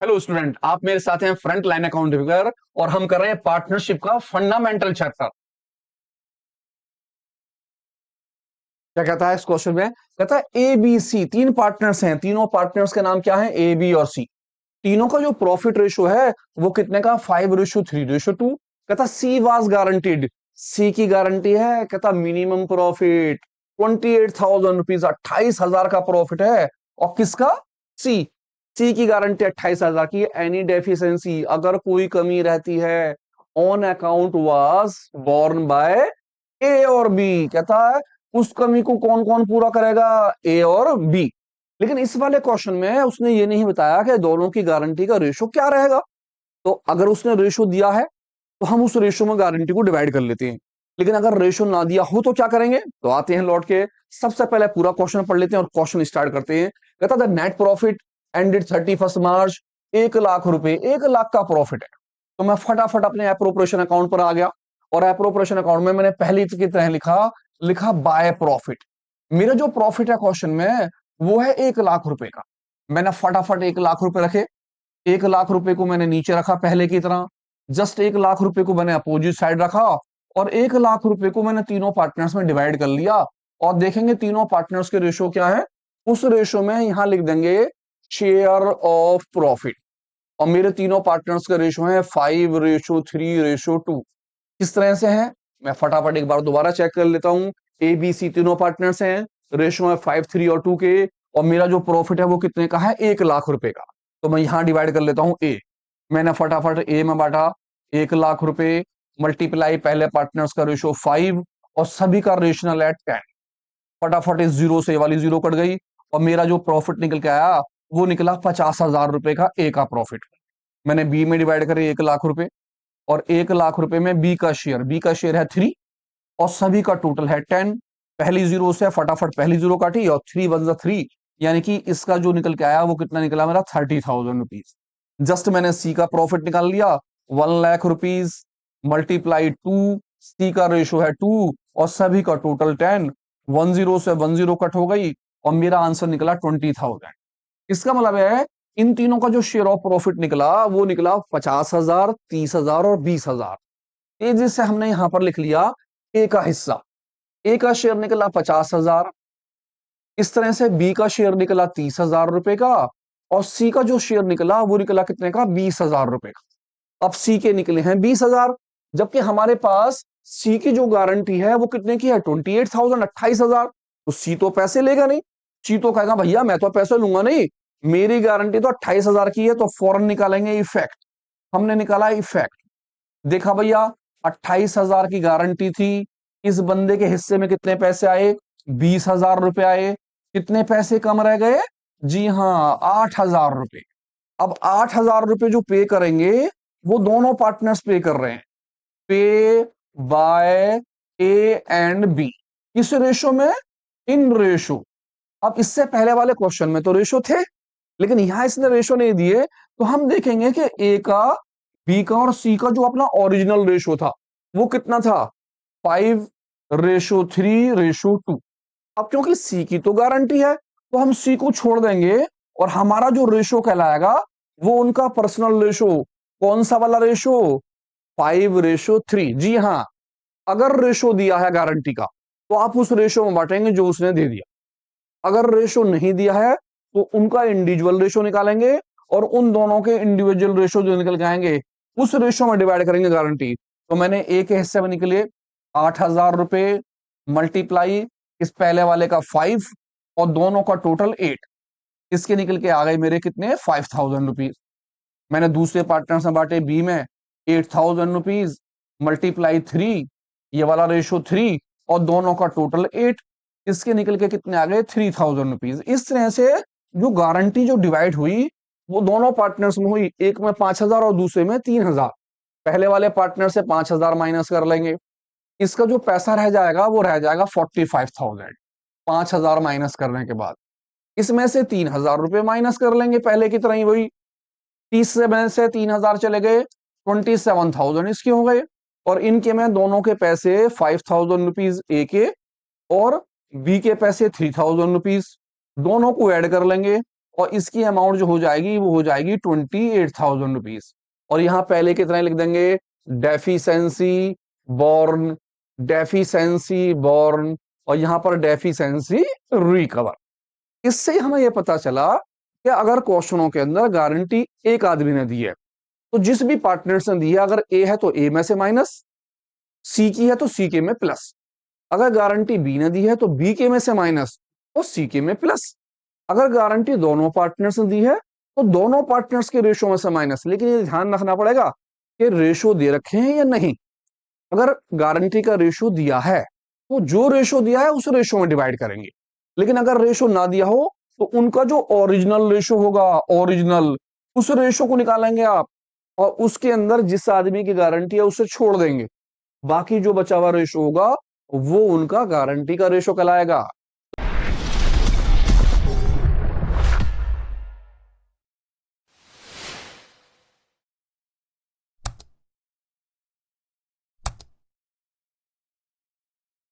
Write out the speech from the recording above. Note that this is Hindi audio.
हेलो स्टूडेंट, आप मेरे साथ हैं फ्रंट लाइन अकाउंट फिगर और हम कर रहे हैं पार्टनरशिप का फंडामेंटल चैप्टर। क्या कहता है इस क्वेश्चन में? कहता है ए बी सी तीन पार्टनर्स हैं, तीनों पार्टनर्स के नाम क्या है? ए बी और सी। तीनों का जो प्रॉफिट रेशो है वो कितने का? 5:3:2। कहता सी वाज गारंटीड, सी की गारंटी है। कहता मिनिमम प्रॉफिट 28,000 रुपीज, 28,000 का प्रॉफिट है। और किसका? सी। सी की गारंटी 28,000 की। एनी डेफिशिएंसी, अगर कोई कमी रहती है, on account was borne by A और बी। कहता है उस कमी को कौन कौन पूरा करेगा? ए और बी। लेकिन इस वाले क्वेश्चन में उसने ये नहीं बताया कि दोनों की गारंटी का रेशो क्या रहेगा। तो अगर उसने रेशो दिया है तो हम उस रेशो में गारंटी को डिवाइड कर लेते हैं। लेकिन अगर रेशो ना दिया हो तो क्या करेंगे? तो आते हैं लौट के, सबसे पहले पूरा क्वेश्चन पढ़ लेते हैं और क्वेश्चन स्टार्ट करते हैं। कहता द नेट प्रॉफिट एंडेड 31 मार्च, 1 लाख रुपए, 1 लाख का प्रॉफिट है। तो मैं फटाफट अपने एप्रोप्रिएशन अकाउंट पर आ गया और एप्रोप्रिएशन अकाउंट में मैंने पहली की तरह लिखा लिखा बाय प्रॉफिट। मेरा जो प्रॉफिट है क्वेश्चन में वो है 1 लाख रुपए का। मैंने फटाफट 1 लाख रुपए रखे। 1 लाख रुपए को मैंने नीचे रखा पहले की तरह। जस्ट 1 लाख रुपए को मैंने अपोजिट साइड रखा और 1 लाख रुपए को मैंने तीनों पार्टनर्स में डिवाइड कर लिया। और देखेंगे तीनों पार्टनर्स के रेशो क्या है। उस रेशो में यहां लिख देंगे शेयर ऑफ प्रॉफिट। और मेरे तीनों पार्टनर्स का रेशो है 5:3:2। किस तरह से है मैं फटाफट एक बार दोबारा चेक कर लेता हूं। ए बी सी तीनों पार्टनर्स हैं, रेशो है 5, 3 और 2 के। और मेरा जो प्रॉफिट है वो कितने का है? 1 लाख रुपए का। तो मैं यहां डिवाइड कर लेता हूं ए। मैंने फटाफट ए में बांटा 1 लाख रुपए मल्टीप्लाई पहले पार्टनर्स का रेशो 5 और सभी का रेशनल एट 10। फटाफट इस जीरो से ये वाली जीरो कट गई और मेरा जो प्रॉफिट निकल के आया वो निकला 50,000 रुपए का ए का प्रॉफिट। मैंने बी में डिवाइड करे 1 लाख रुपए और 1 लाख रुपए में बी का शेयर है 3 और सभी का टोटल है 10। पहली जीरो से फटाफट पहली जीरो काटी और 3 × 1 = 3, यानी कि इसका जो निकल के आया वो कितना निकला मेरा? 30,000 रुपीज। जस्ट मैंने सी का प्रॉफिट निकाल लिया 1 लाख रुपीज मल्टीप्लाई 2। सी का रेशो है 2 और सभी का टोटल 10। 10 से 10 कट हो गई और मेरा आंसर निकला 20,000। इसका मतलब है इन तीनों का जो शेयर ऑफ प्रॉफिट निकला वो निकला 50,000, 30,000 और 20,000। ये जिससे हमने यहां पर लिख लिया ए का हिस्सा। ए का शेयर निकला 50,000। इस तरह से बी का शेयर निकला 30,000 रुपए का और सी का जो शेयर निकला वो निकला कितने का? 20,000 रुपए का। अब सी के निकले हैं 20,000, जबकि हमारे पास सी की जो गारंटी है वो कितने की है? 28,000, 28,000। तो सी तो पैसे लेगा नहीं। सी तो कहेगा भैया मैं तो पैसे लूंगा नहीं, मेरी गारंटी तो 28,000 की है। तो फौरन निकालेंगे इफेक्ट। हमने निकाला इफेक्ट। देखा भैया 28,000 की गारंटी थी, इस बंदे के हिस्से में कितने पैसे आए? 20,000 रुपए आए। कितने पैसे कम रह गए? जी हाँ, 8,000 रुपए। अब 8,000 रुपए जो पे करेंगे वो दोनों पार्टनर्स पे कर रहे हैं। पे बाय ए एंड बी। किस रेशो में? In ratio. अब इससे पहले वाले क्वेश्चन में तो रेशो थे, लेकिन यहां इसने रेशो नहीं दिए। तो हम देखेंगे कि ए का, बी का और सी का जो अपना ओरिजिनल रेशो था वो कितना था? 5:3:2। अब क्योंकि सी की तो गारंटी है तो हम सी को छोड़ देंगे और हमारा जो रेशो कहलाएगा वो उनका पर्सनल रेशो। कौन सा वाला रेशो? 5:3। जी हाँ, अगर रेशो दिया है गारंटी का तो आप उस रेशो में बांटेंगे जो उसने दे दिया। अगर रेशो नहीं दिया है तो उनका इंडिविजुअल रेशो निकालेंगे और उन दोनों के इंडिविजुअल रेशो जो निकल के आएंगे उस रेशो में डिवाइड करेंगे गारंटी। तो मैंने ए के हिस्से में निकले 8,000 रुपए मल्टीप्लाई इस पहले वाले का 5 और दोनों का टोटल 8। इसके निकल के आ गए मेरे कितने? 5,000 रुपीज। मैंने दूसरे पार्टनर से बांटे बी में 8,000 रुपीज मल्टीप्लाई 3, ये वाला रेशो 3 और दोनों का टोटल 8। इसके निकल के कितने आ गए? 3,000 रुपीज। इस तरह से जो गारंटी जो डिवाइड हुई वो दोनों पार्टनर्स में हुई, एक में 5,000 और दूसरे में 3,000। पहले वाले पार्टनर से 5,000 माइनस कर लेंगे, इसका जो पैसा रह जाएगा वो रह जाएगा 45,000। 5,000 माइनस करने के बाद इसमें से 3,000 रुपए माइनस कर लेंगे पहले की तरह ही वही। 30 में से 3,000 चले गए, 27,000 इसके हो गए। और इनके में दोनों के पैसे 5,000 रुपीज ए के और बी के पैसे 3,000 रुपीज, दोनों को ऐड कर लेंगे और इसकी अमाउंट जो हो जाएगी वो हो जाएगी 28,000 रुपीज। और यहां पहले कितना लिख देंगे, डेफिसेंसी बॉर्न, डेफिसेंसी बॉर्न, और यहां पर डेफिसेंसी रिकवर। इससे हमें यह पता चला कि अगर क्वेश्चनों के अंदर गारंटी एक आदमी ने दी है तो जिस भी पार्टनर्स ने दी है, अगर ए है तो ए में से माइनस, सी की है तो सी के में प्लस, अगर गारंटी बी ने दी है तो बी के में से माइनस और सी के में प्लस, अगर गारंटी दोनों पार्टनर्स ने दी है तो दोनों पार्टनर्स के रेशो में से माइनस। लेकिन ये ध्यान रखना पड़ेगा कि रेशो दे रखे हैं या नहीं। अगर गारंटी का रेशो दिया है तो जो रेशो दिया है उस रेशो में डिवाइड करेंगे, लेकिन अगर रेशो ना दिया हो तो उनका जो ओरिजिनल रेशो होगा, ओरिजिनल, उस रेशो को निकालेंगे आप, और उसके अंदर जिस आदमी की गारंटी है उसे छोड़ देंगे, बाकी जो बचा हुआ रेशो होगा वो उनका गारंटी का रेशो कहलाएगा।